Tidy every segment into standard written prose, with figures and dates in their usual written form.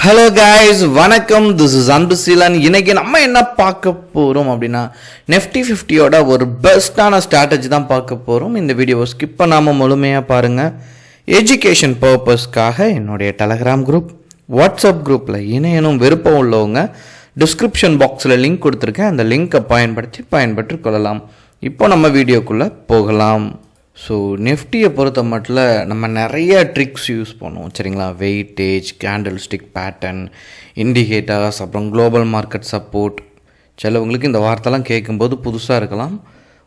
Hello guys, வணக்கம். This is Anbuseelan. இன்னைக்கு நம்ம என்ன பார்க்க போகிறோம் அப்படின்னா நெஃப்டி 50யோட ஒரு பெஸ்ட்டான ஸ்ட்ராட்டஜி தான் பார்க்க போகிறோம். இந்த வீடியோவை ஸ்கிப் பண்ணாமல் முழுமையாக பாருங்கள். எஜுகேஷன் பர்பஸ்க்காக என்னுடைய டெலகிராம் குரூப், வாட்ஸ்அப் குரூப்பில் இணையனும் விருப்பம் உள்ளவங்க டிஸ்கிரிப்ஷன் பாக்ஸில் லிங்க் கொடுத்துருக்கேன். அந்த லிங்க்கை பயன்பெற்று கொள்ளலாம். இப்போ நம்ம வீடியோக்குள்ளே போகலாம். ஸோ நெஃப்டியை பொறுத்த மட்டும் நம்ம நிறைய ட்ரிக்ஸ் யூஸ் பண்ணுவோம், சரிங்களா? Weightage, candle stick pattern, indicators, அப்புறம் குளோபல் மார்க்கெட் சப்போர்ட். சிலவங்களுக்கு இந்த வார்த்தைலாம் கேட்கும்போது புதுசாக இருக்கலாம்.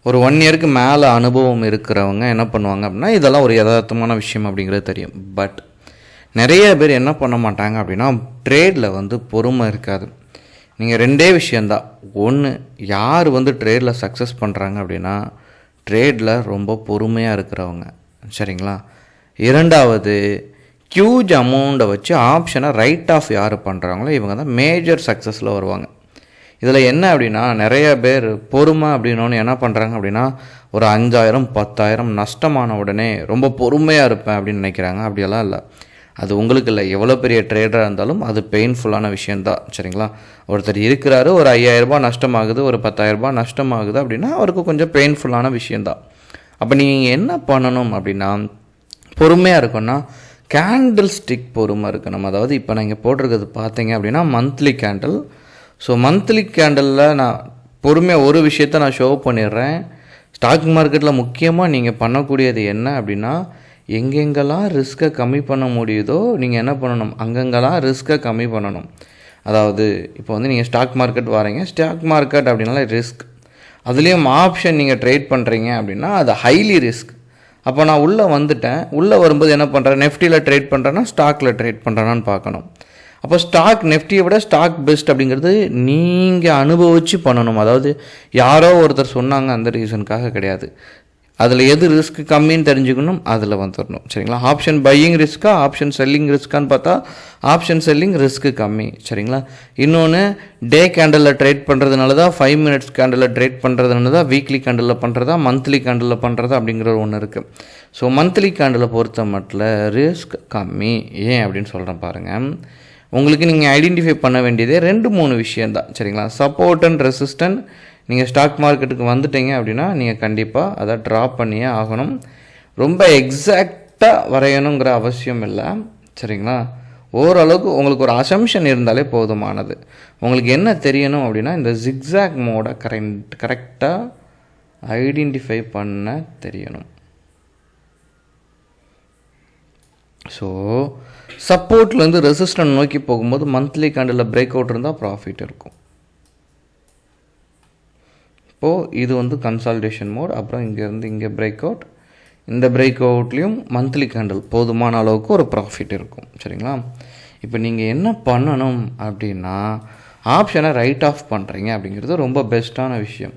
ஒரு 1 இயருக்கு மேலே அனுபவம் இருக்கிறவங்க என்ன பண்ணுவாங்க அப்படின்னா இதெல்லாம் ஒரு யதார்த்தமான விஷயம் அப்படிங்கிறது தெரியும். பட் நிறைய பேர் என்ன பண்ண மாட்டாங்க அப்படின்னா ட்ரேடில் பொறுமை இருக்காது. நீங்கள் 2 விஷயந்தான். ஒன்று, யார் ட்ரேடில் சக்ஸஸ் பண்ணுறாங்க அப்படின்னா ட்ரேடில் ரொம்ப பொறுமையாக இருக்கிறவங்க, சரிங்களா? 2வது, ஹியூஜ் அமௌண்ட்டை வச்சு ஆப்ஷனை ரைட் ஆஃப் யார் பண்ணுறாங்களோ இவங்க தான் மேஜர் சக்ஸஸில் வருவாங்க. இதில் என்ன அப்படின்னா நிறைய பேர் பொறுமை அப்படின்னோன்னு என்ன பண்ணுறாங்க அப்படின்னா ஒரு 5000 10,000 நஷ்டமான உடனே ரொம்ப பொறுமையாக இருப்பேன் அப்படின்னு நினைக்கிறாங்க. அப்படியெல்லாம் இல்லை. அது உங்களுக்கு இல்லை, எவ்வளோ பெரிய ட்ரேடராக இருந்தாலும் அது பெயின்ஃபுல்லான விஷயந்தான், சரிங்களா? ஒருத்தர் இருக்கிறாரு, ஒரு 5000 நஷ்டமாகுது, ஒரு 10,000 நஷ்டமாகுது அப்படின்னா அவருக்கு கொஞ்சம் பெயின்ஃபுல்லான விஷயந்தான். அப்போ நீங்கள் என்ன பண்ணணும் அப்படின்னா பொறுமையாக இருக்கணும்னா கேண்டில் ஸ்டிக் பொறுமை இருக்கணும். அதாவது இப்போ நீங்கள் போட்டிருக்கிறது பார்த்தீங்க அப்படின்னா மந்த்லி கேண்டில். ஸோ மந்த்லி கேண்டலில் நான் பொறுமையாக ஒரு விஷயத்த நான் ஷோ பண்ணிடுறேன். ஸ்டாக் மார்க்கெட்டில் முக்கியமாக நீங்கள் பண்ணக்கூடியது என்ன அப்படின்னா எங்கெங்கெல்லாம் ரிஸ்க்கை கம்மி பண்ண முடியுதோ நீங்கள் என்ன பண்ணணும், அங்கங்கெல்லாம் ரிஸ்க்கை கம்மி பண்ணணும். அதாவது இப்போ நீங்கள் ஸ்டாக் மார்க்கெட் வரீங்க, ஸ்டாக் மார்க்கெட் அப்படின்னால ரிஸ்க், அதுலேயும் ஆப்ஷன் நீங்கள் ட்ரேட் பண்ணுறீங்க அப்படின்னா அது ஹைலி ரிஸ்க். அப்போ நான் உள்ளே வந்துட்டேன், உள்ளே வரும்போது என்ன பண்ணுறேன், நெஃப்டியில் ட்ரேட் பண்ணுறேன்னா ஸ்டாக்கில் ட்ரேட் பண்ணுறேன்னான்னு பார்க்கணும். அப்போ ஸ்டாக் நெஃப்டியை விட ஸ்டாக் பெஸ்ட் அப்படிங்கிறது நீங்கள் அனுபவித்து பண்ணணும். அதாவது யாரோ ஒருத்தர் சொன்னாங்க அந்த ரீசனுக்காக கிடையாது. அதில் எது ரிஸ்க் கம்மின்னு தெரிஞ்சுக்கணும், அதில் வந்துடணும், சரிங்களா? ஆப்ஷன் பையிங் ரிஸ்க்கா, ஆப்ஷன் செல்லிங் ரிஸ்க்கான்னு பார்த்தா ஆப்ஷன் செல்லிங் ரிஸ்க்கு கம்மி, சரிங்களா? இன்னொன்று, டே கேண்டலில் ட்ரேட் பண்ணுறதுனால தான், 5 மினிட்ஸ் கேண்டலில் ட்ரேட் பண்ணுறதுனால தான், வீக்லி கேண்டலில் பண்ணுறதா, மந்த்லி கேண்டலில் பண்ணுறதா அப்படிங்கிற ஒன்று இருக்குது. ஸோ மந்த்லி கேண்டலை பொறுத்த மட்டும் ரிஸ்க் கம்மி. ஏன் அப்படின்னு சொல்கிறேன் பாருங்கள். உங்களுக்கு நீங்கள் ஐடென்டிஃபை பண்ண வேண்டியதே 2-3 விஷயந்தான், சரிங்களா? Support and resistant. நீங்கள் ஸ்டாக் மார்க்கெட்டுக்கு வந்துட்டீங்க அப்படின்னா நீங்கள் கண்டிப்பாக அதை ட்ராப் பண்ணியே ஆகணும். ரொம்ப எக்ஸாக்டாக வரையணுங்கிற அவசியம் இல்லை, சரிங்களா? ஓரளவுக்கு உங்களுக்கு ஒரு அசம்ஷன் இருந்தாலே போதுமானது. உங்களுக்கு என்ன தெரியணும் அப்படின்னா இந்த ஜிக்ஸாக் மோடை கரெக்டாக ஐடென்டிஃபை பண்ண தெரியணும். ஸோ சப்போர்ட்லேருந்து ரெசிஸ்டன்ட் நோக்கி போகும்போது மந்த்லி கேண்டில் பிரேக் அவுட் இருந்தால் ப்ராஃபிட் இருக்கும். இப்போது இது கன்சால்டேஷன் மோட். அப்புறம் இங்கேருந்து இங்கே பிரேக் அவுட், இந்த பிரேக் அவுட்லேயும் மந்த்லி கேண்டில் போதுமான அளவுக்கு ஒரு ப்ராஃபிட் இருக்கும், சரிங்களா? இப்போ நீங்கள் என்ன பண்ணணும் அப்படின்னா ஆப்ஷனை ரைட் ஆஃப் பண்ணுறீங்க அப்படிங்கிறது ரொம்ப பெஸ்ட்டான விஷயம்.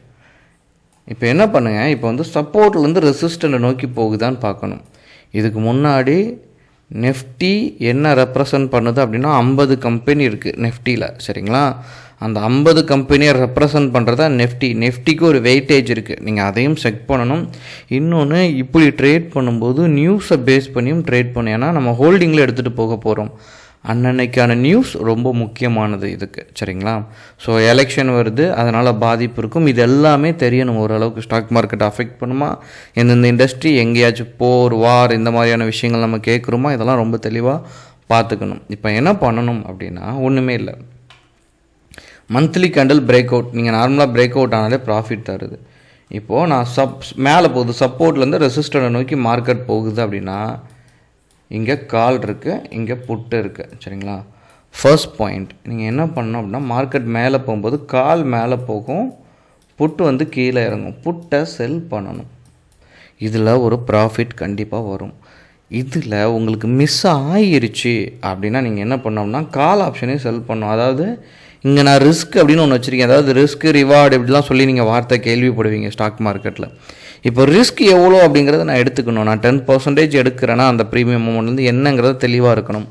இப்போ என்ன பண்ணுங்கள், இப்போ சப்போர்ட்லேருந்து ரெசிஸ்டண்ட்டை நோக்கி போகுதான்னு பார்க்கணும். இதுக்கு முன்னாடி நெஃப்டி என்ன ரெப்ரசன்ட் பண்ணுது அப்படின்னா 50 கம்பெனி இருக்குது நெஃப்டியில், சரிங்களா? அந்த 50 கம்பெனியை ரெப்ரசன்ட் பண்ணுறதா நெஃப்டிக்கு ஒரு வெயிட்டேஜ் இருக்குது, நீங்கள் அதையும் செக் பண்ணணும். இன்னொன்று, இப்படி ட்ரேட் பண்ணும்போது நியூஸை பேஸ் பண்ணியும் ட்ரேட் பண்ணணும். ஏன்னா நம்ம ஹோல்டிங்கில் எடுத்துகிட்டு போக போகிறோம். அன்னன்னைக்கான நியூஸ் ரொம்ப முக்கியமானது இதுக்கு, சரிங்களா? ஸோ எலெக்ஷன் வருது, அதனால் பாதிப்பு இருக்கும். இது எல்லாமே தெரியணும். ஓரளவுக்கு ஸ்டாக் மார்க்கெட் அஃபெக்ட் பண்ணுமா, எந்தெந்த இண்டஸ்ட்ரி, எங்கேயாச்சும் போர், வார், இந்த மாதிரியான விஷயங்கள் நம்ம கேட்குறோமா, இதெல்லாம் ரொம்ப தெளிவாக பார்த்துக்கணும். இப்போ என்ன பண்ணணும் அப்படின்னா ஒன்றுமே இல்லை. மந்த்லி கேண்டில் பிரேக் அவுட், நீங்கள் நார்மலாக பிரேக் அவுட் ஆனாலே ப்ராஃபிட் தருது. இப்போது நான் மேலே போகுது, சப்போர்ட்லேருந்து ரெசிஸ்டரை நோக்கி மார்க்கெட் போகுது அப்படின்னா இங்கே கால் இருக்குது, இங்கே புட்டு இருக்குது, சரிங்களா? ஃபர்ஸ்ட் பாயிண்ட், நீங்கள் என்ன பண்ணணும் அப்படின்னா மார்க்கெட் மேலே போகும்போது கால் மேலே போகும், புட்டு கீழே இறங்கும். புட்டை செல் பண்ணணும். இதில் ஒரு ப்ராஃபிட் கண்டிப்பாக வரும். இதில் உங்களுக்கு மிஸ் ஆகிருச்சு அப்படின்னா நீங்கள் என்ன பண்ணோம்னா கால் ஆப்ஷனையும் செல் பண்ணணும். அதாவது இங்கே நான் ரிஸ்க் அப்படின்னு ஒன்று வச்சுருக்கேன். அதாவது ரிஸ்க் ரிவார்டு இப்படிலாம் சொல்லி நீங்கள் வார்த்தை கேள்விப்படுவீங்க ஸ்டாக் மார்க்கெட்டில். இப்போ ரிஸ்க் எவ்வளோ அப்படிங்கிறத நான் எடுத்துக்கணும். நான் 10% எடுக்கிறேன்னா அந்த ப்ரீமியம் அமௌண்ட் என்னங்கிறத தெளிவாக இருக்கணும்.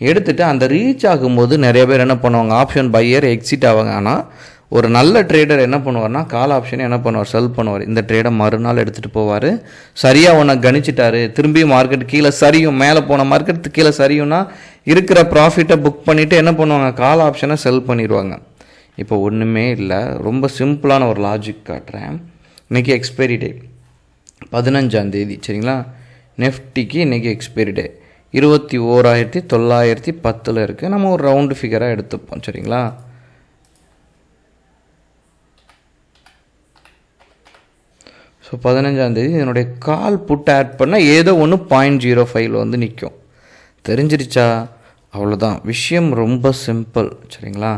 எடுத்துகிட்டு அந்த ரீச் ஆகும்போது நிறைய பேர் என்ன பண்ணுவாங்க, ஆப்ஷன் பையர் எக்ஸிட் ஆவாங்க. ஆனால் ஒரு நல்ல ட்ரேடர் என்ன பண்ணுவார்னா கால் ஆப்ஷனை என்ன பண்ணுவார், செல் பண்ணுவார். இந்த ட்ரேடை மறுநாள் எடுத்துகிட்டு போவார். சரியாக ஒன்று கணிச்சிட்டாரு, திரும்பி மார்க்கெட் கீழே சரியும், மேலே போன மார்க்கெட் கீழே சரியும்னா இருக்கிற ப்ராஃபிட்டை புக் பண்ணிவிட்டு என்ன பண்ணுவாங்க, கால் ஆப்ஷனை செல் பண்ணிடுவாங்க. இப்போ ஒன்றுமே இல்லை, ரொம்ப சிம்பிளான ஒரு லாஜிக் காட்டுறேன். இன்றைக்கி எக்ஸ்பைரி டே 15 சரிங்களா. நெஃப்டிக்கு இன்றைக்கி எக்ஸ்பைரி டே 21,910 இருக்குது. நம்ம ஒரு ரவுண்டு ஃபிகராக எடுத்துப்போம் சரிங்களா. ஸோ 15 இதனுடைய கால் புட் ஆட் பண்ணால் ஏதோ ஒன்று 0.05 வந்து நிற்கும். தெரிஞ்சிருச்சா? அவ்வளோதான் விஷயம், ரொம்ப சிம்பிள் சரிங்களா.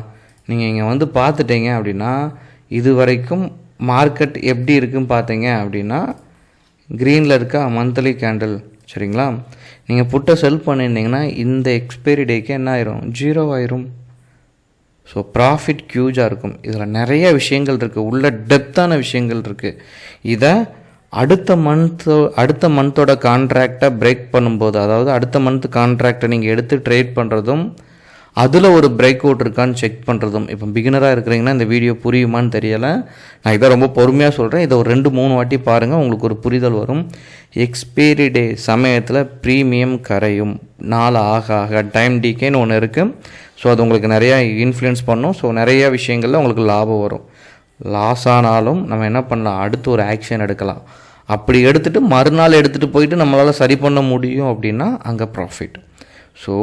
நீங்கள் இங்கே வந்து பார்த்துட்டீங்க அப்படின்னா இது வரைக்கும் மார்க்கெட் எப்படி இருக்குன்னு பார்த்தீங்க அப்படின்னா க்ரீனில் இருக்கா மந்த்லி கேண்டில் சரிங்களா. நீங்கள் புட்டை செல் பண்ணியிருந்தீங்கன்னா இந்த எக்ஸ்பைரி டேக்கு என்ன ஆயிரும், 0 ஆயிரும். ஸோ ப்ராஃபிட் ஹியூஜாக இருக்கும். இதில் நிறைய விஷயங்கள் இருக்குது, உள்ள டெப்த்தான விஷயங்கள் இருக்குது. இதை அடுத்த மந்தோட கான்ட்ராக்டை பிரேக் பண்ணும்போது, அதாவது அடுத்த மந்த் கான்ட்ராக்டை நீங்கள் எடுத்து ட்ரேட் பண்ணுறதும் அதில் ஒரு பிரேக் அவுட் இருக்கான்னு செக் பண்ணுறதும். இப்போ பிகினராக இருக்கிறீங்கன்னா இந்த வீடியோ புரியுமான்னு தெரியலை, நான் இதை ரொம்ப பொறுமையாக சொல்கிறேன். இதை ஒரு 2-3 வாட்டி பாருங்கள், உங்களுக்கு ஒரு புரிதல் வரும். எக்ஸ்பைரி டே சமயத்தில் ப்ரீமியம் கரையும், நாள் ஆக ஆக டைம் டிகேன்னு ஒன்று இருக்குது. ஸோ அது உங்களுக்கு நிறையா இன்ஃப்ளூயன்ஸ் பண்ணும். ஸோ நிறையா விஷயங்களில் உங்களுக்கு லாபம் வரும். லாஸ் ஆனாலும் நம்ம என்ன பண்ணலாம், அடுத்து ஒரு ஆக்ஷன் எடுக்கலாம். அப்படி எடுத்துகிட்டு மறுநாள் எடுத்துகிட்டு போயிட்டு நம்மளால் சரி பண்ண முடியும் அப்படின்னா அங்கே ப்ராஃபிட். ஸோ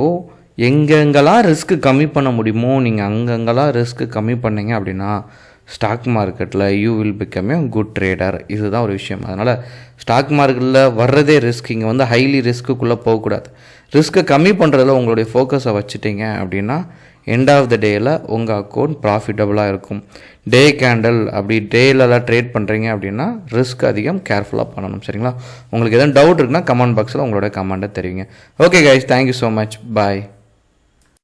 எங்கெங்கெல்லாம் ரிஸ்க்கு கம்மி பண்ண முடியுமோ நீங்கள் அங்கங்கெல்லாம் ரிஸ்க்கு கம்மி பண்ணிங்க அப்படின்னா ஸ்டாக் மார்க்கெட்டில் you will become a good trader. இதுதான் ஒரு விஷயம். அதனால் ஸ்டாக் மார்க்கெட்டில் வர்றதே ரிஸ்க். இங்கே வந்து ஹைலி ரிஸ்க்குள்ளே போகக்கூடாது. ரிஸ்க்கை கம்மி பண்ணுறதுல உங்களுடைய ஃபோக்கஸை வச்சுட்டிங்க அப்படின்னா எண்ட் ஆஃப் த டேயில் உங்கள் அக்கௌண்ட் ப்ராஃபிட்டபுளாக இருக்கும். டே கேண்டில் அப்படி டேலெல்லாம் ட்ரேட் பண்ணுறீங்க அப்படின்னா ரிஸ்க் அதிகம், கேர்ஃபுல்லாக பண்ணணும் சரிங்களா. உங்களுக்கு எதுவும் டவுட் இருக்குன்னா கமெண்ட் பாக்ஸில் உங்களோட கமெண்ட்டை தெரிவிங்க. Okay guys, thank you so much, பாய்.